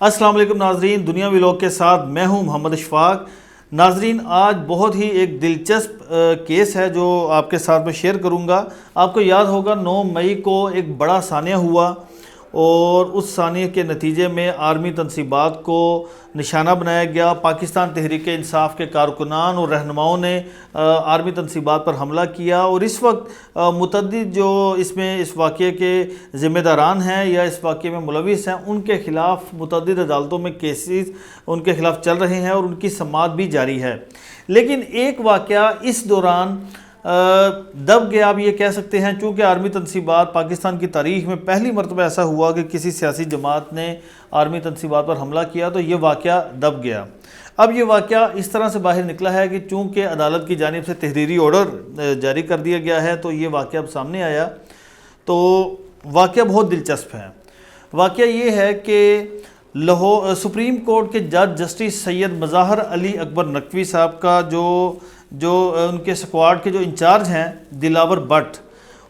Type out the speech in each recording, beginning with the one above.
السلام علیکم ناظرین، دنیا ویلاگ کے ساتھ میں ہوں محمد اشفاق۔ ناظرین، آج بہت ہی ایک دلچسپ کیس ہے جو آپ کے ساتھ میں شیئر کروں گا۔ آپ کو یاد ہوگا 9 مئی کو ایک بڑا سانحہ ہوا اور اس سانحے کے نتیجے میں آرمی تنصیبات کو نشانہ بنایا گیا۔ پاکستان تحریک انصاف کے کارکنان اور رہنماؤں نے آرمی تنصیبات پر حملہ کیا، اور اس وقت متعدد جو اس واقعے کے ذمہ داران ہیں یا اس واقعے میں ملوث ہیں، ان کے خلاف متعدد عدالتوں میں کیسز ان کے خلاف چل رہے ہیں اور ان کی سماعت بھی جاری ہے۔ لیکن ایک واقعہ اس دوران دب گیا، آپ یہ کہہ سکتے ہیں، چونکہ آرمی تنصیبات پاکستان کی تاریخ میں پہلی مرتبہ ایسا ہوا کہ کسی سیاسی جماعت نے آرمی تنصیبات پر حملہ کیا، تو یہ واقعہ دب گیا۔ اب یہ واقعہ اس طرح سے باہر نکلا ہے کہ چونکہ عدالت کی جانب سے تحریری آرڈر جاری کر دیا گیا ہے، تو یہ واقعہ اب سامنے آیا۔ تو واقعہ بہت دلچسپ ہے۔ واقعہ یہ ہے کہ سپریم کورٹ کے جج جسٹس سید مظاہر علی اکبر نقوی صاحب کا جو ان کے سکواڈ کے جو انچارج ہیں دلاور بٹ،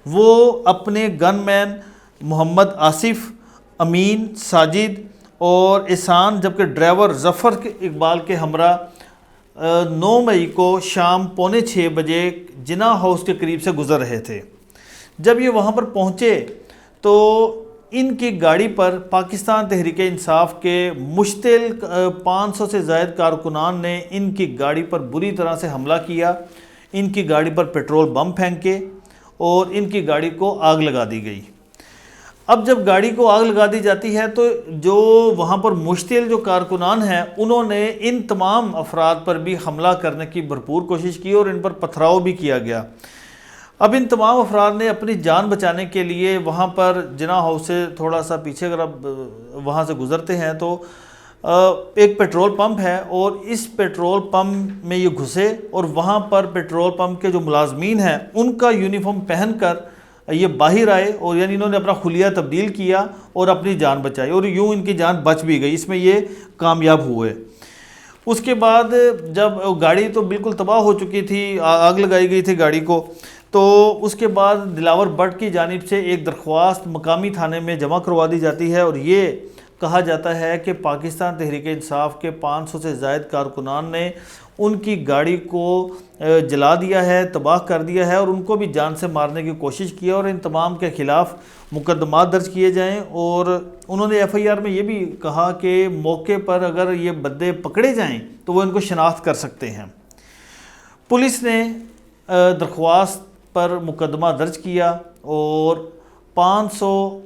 وہ اپنے گن مین محمد آصف، امین، ساجد اور احسان، جبکہ ڈرائیور ظفر اقبال کے ہمراہ 9 مئی کو شام 5:45 بجے جناح ہاؤس کے قریب سے گزر رہے تھے۔ جب یہ وہاں پر پہنچے تو ان کی گاڑی پر پاکستان تحریک انصاف کے مشتعل 500 سے زائد کارکنان نے ان کی گاڑی پر بری طرح سے حملہ کیا، ان کی گاڑی پر پیٹرول بم پھینکے اور ان کی گاڑی کو آگ لگا دی گئی۔ اب جب گاڑی کو آگ لگا دی جاتی ہے تو جو وہاں پر مشتعل جو کارکنان ہیں، انہوں نے ان تمام افراد پر بھی حملہ کرنے کی بھرپور کوشش کی اور ان پر پتھراؤ بھی کیا گیا۔ اب ان تمام افراد نے اپنی جان بچانے کے لیے وہاں پر جناح ہاؤس سے تھوڑا سا پیچھے اگر آپ وہاں سے گزرتے ہیں تو ایک پیٹرول پمپ ہے، اور اس پیٹرول پمپ میں یہ گھسے اور وہاں پر پیٹرول پمپ کے جو ملازمین ہیں ان کا یونیفارم پہن کر یہ باہر آئے، اور یعنی انہوں نے اپنا خلیہ تبدیل کیا اور اپنی جان بچائی، اور یوں ان کی جان بچ بھی گئی، اس میں یہ کامیاب ہوئے۔ اس کے بعد جب گاڑی تو بالکل تباہ ہو چکی تھی، آگ لگائی گئی تھی گاڑی کو، تو اس کے بعد دلاور بٹ کی جانب سے ایک درخواست مقامی تھانے میں جمع کروا دی جاتی ہے، اور یہ کہا جاتا ہے کہ پاکستان تحریک انصاف کے 500 سے زائد کارکنان نے ان کی گاڑی کو جلا دیا ہے، تباہ کر دیا ہے، اور ان کو بھی جان سے مارنے کی کوشش کی، اور ان تمام کے خلاف مقدمات درج کیے جائیں۔ اور انہوں نے ایف آئی آر میں یہ بھی کہا کہ موقع پر اگر یہ بندے پکڑے جائیں تو وہ ان کو شناخت کر سکتے ہیں۔ پولیس نے درخواست پر مقدمہ درج کیا اور 500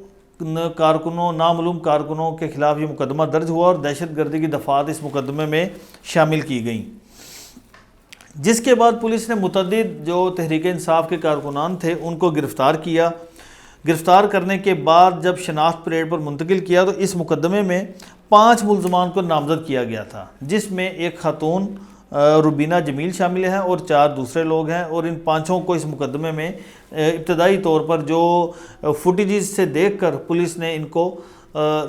کارکنوں، نامعلوم کارکنوں کے خلاف یہ مقدمہ درج ہوا، اور دہشت گردی کی دفعات اس مقدمے میں شامل کی گئیں، جس کے بعد پولیس نے متعدد جو تحریک انصاف کے کارکنان تھے ان کو گرفتار کیا۔ گرفتار کرنے کے بعد جب شناخت پریڈ پر منتقل کیا تو اس مقدمے میں 5 ملزمان کو نامزد کیا گیا تھا، جس میں ایک خاتون روبینہ جمیل شامل ہیں اور 4 دوسرے لوگ ہیں، اور ان 5 کو اس مقدمے میں ابتدائی طور پر جو فوٹیجز سے دیکھ کر پولیس نے ان کو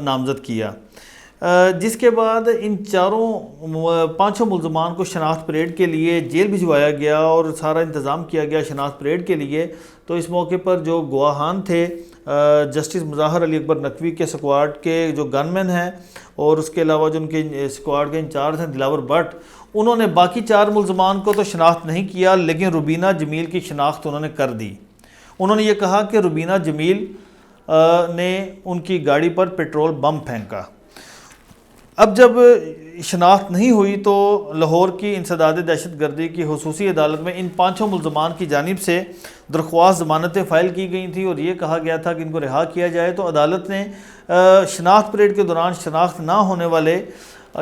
نامزد کیا، جس کے بعد ان 5 ملزمان کو شناخت پریڈ کے لیے جیل بھجوایا گیا اور سارا انتظام کیا گیا شناخت پریڈ کے لیے۔ تو اس موقع پر جو گواہان تھے جسٹس مظاہر علی اکبر نقوی کے سکواڈ کے جو گن مین ہیں، اور اس کے علاوہ جو ان کے سکواڈ کے انچارج ہیں دلاور بٹ، انہوں نے باقی 4 ملزمان کو تو شناخت نہیں کیا، لیکن روبینہ جمیل کی شناخت انہوں نے کر دی۔ انہوں نے یہ کہا کہ روبینہ جمیل نے ان کی گاڑی پر پیٹرول بم پھینکا۔ اب جب شناخت نہیں ہوئی تو لاہور کی انسداد دہشت گردی کی خصوصی عدالت میں ان 5 ملزمان کی جانب سے درخواست ضمانتیں فائل کی گئی تھیں، اور یہ کہا گیا تھا کہ ان کو رہا کیا جائے۔ تو عدالت نے شناخت پریڈ کے دوران شناخت نہ ہونے والے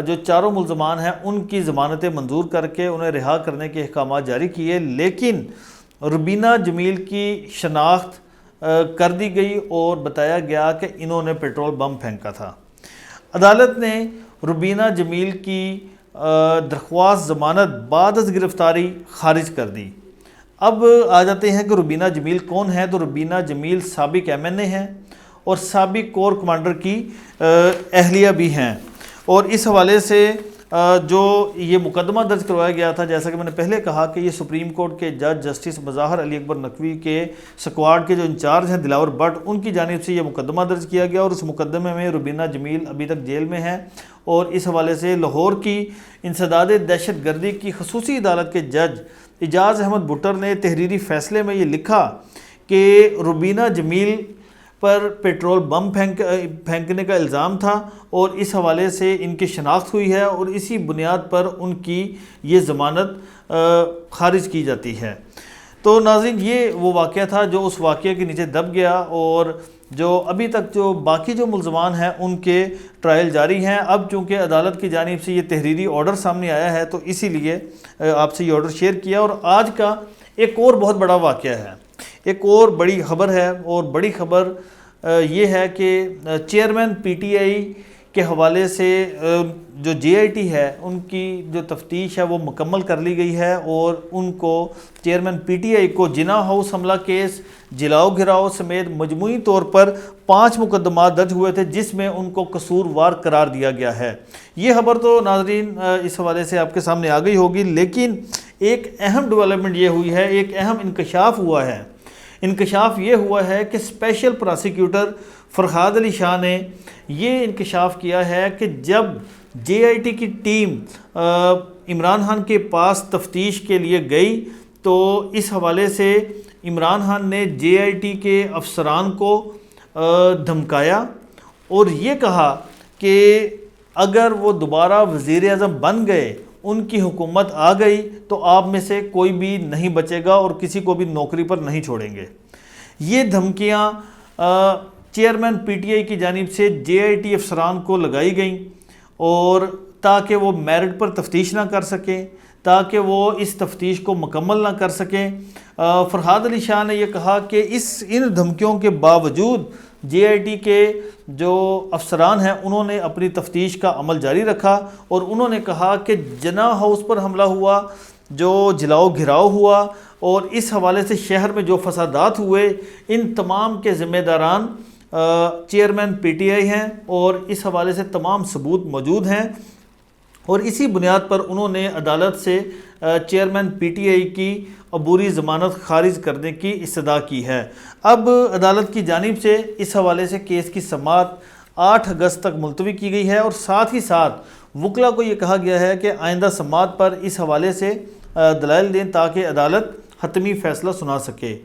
جو 4 ملزمان ہیں ان کی ضمانتیں منظور کر کے انہیں رہا کرنے کے احکامات جاری کیے، لیکن روبینہ جمیل کی شناخت کر دی گئی اور بتایا گیا کہ انہوں نے پیٹرول بم پھینکا تھا۔ عدالت نے روبینہ جمیل کی درخواست ضمانت بعد از گرفتاری خارج کر دی۔ اب آ جاتے ہیں کہ روبینہ جمیل کون ہے۔ تو روبینہ جمیل سابق ایم این اے ہیں اور سابق کور کمانڈر کی اہلیہ بھی ہیں، اور اس حوالے سے جو یہ مقدمہ درج کروایا گیا تھا، جیسا کہ میں نے پہلے کہا کہ یہ سپریم کورٹ کے جج جسٹس مظاہر علی اکبر نقوی کے اسکواڈ کے جو انچارج ہیں دلاور بٹ، ان کی جانب سے یہ مقدمہ درج کیا گیا، اور اس مقدمے میں روبینہ جمیل ابھی تک جیل میں ہیں، اور اس حوالے سے لاہور کی انسداد دہشت گردی کی خصوصی عدالت کے جج اعجاز احمد بٹر نے تحریری فیصلے میں یہ لکھا کہ روبینہ جمیل پر پیٹرول بم پھینکنے کا الزام تھا، اور اس حوالے سے ان کی شناخت ہوئی ہے، اور اسی بنیاد پر ان کی یہ ضمانت خارج کی جاتی ہے۔ تو ناظرین، یہ وہ واقعہ تھا جو اس واقعے کے نیچے دب گیا، اور جو ابھی تک جو باقی جو ملزمان ہیں ان کے ٹرائل جاری ہیں۔ اب چونکہ عدالت کی جانب سے یہ تحریری آرڈر سامنے آیا ہے تو اسی لیے آپ سے یہ آرڈر شیئر کیا۔ اور آج کا ایک اور بہت بڑا واقعہ ہے، ایک اور بڑی خبر ہے، اور بڑی خبر یہ ہے کہ چیئرمین پی ٹی آئی کے حوالے سے جو جے آئی ٹی ہے ان کی جو تفتیش ہے وہ مکمل کر لی گئی ہے، اور ان کو چیئرمین پی ٹی آئی کو جناح ہاؤس حملہ کیس، جلاؤ گھراؤ سمیت مجموعی طور پر 5 مقدمات درج ہوئے تھے، جس میں ان کو قصوروار قرار دیا گیا ہے۔ یہ خبر تو ناظرین اس حوالے سے آپ کے سامنے آ گئی ہوگی، لیکن ایک اہم ڈیولپمنٹ یہ ہوئی ہے، ایک اہم انکشاف ہوا ہے۔ انکشاف یہ ہوا ہے کہ اسپیشل پراسیکیوٹر فرحاد علی شاہ نے یہ انکشاف کیا ہے کہ جب جے آئی ٹی کی ٹیم عمران خان کے پاس تفتیش کے لیے گئی تو اس حوالے سے عمران خان نے جے آئی ٹی کے افسران کو دھمکایا، اور یہ کہا کہ اگر وہ دوبارہ وزیر اعظم بن گئے، ان کی حکومت آ گئی تو آپ میں سے کوئی بھی نہیں بچے گا اور کسی کو بھی نوکری پر نہیں چھوڑیں گے۔ یہ دھمکیاں چیئرمین پی ٹی آئی کی جانب سے جے آئی ٹی افسران کو لگائی گئیں، اور تاکہ وہ میرٹ پر تفتیش نہ کر سکیں، تاکہ وہ اس تفتیش کو مکمل نہ کر سکیں۔ فرحاد علی شاہ نے یہ کہا کہ ان دھمکیوں کے باوجود جے آئی ٹی کے جو افسران ہیں انہوں نے اپنی تفتیش کا عمل جاری رکھا، اور انہوں نے کہا کہ جناح ہاؤس پر حملہ ہوا، جو جلاؤ گھراؤ ہوا، اور اس حوالے سے شہر میں جو فسادات ہوئے، ان تمام کے ذمہ داران چیئرمین پی ٹی آئی ہیں، اور اس حوالے سے تمام ثبوت موجود ہیں، اور اسی بنیاد پر انہوں نے عدالت سے چیئرمین پی ٹی آئی کی عبوری ضمانت خارج کرنے کی استدعا کی ہے۔ اب عدالت کی جانب سے اس حوالے سے کیس کی سماعت 8 اگست تک ملتوی کی گئی ہے، اور ساتھ ہی ساتھ وکلاء کو یہ کہا گیا ہے کہ آئندہ سماعت پر اس حوالے سے دلائل دیں تاکہ عدالت حتمی فیصلہ سنا سکے۔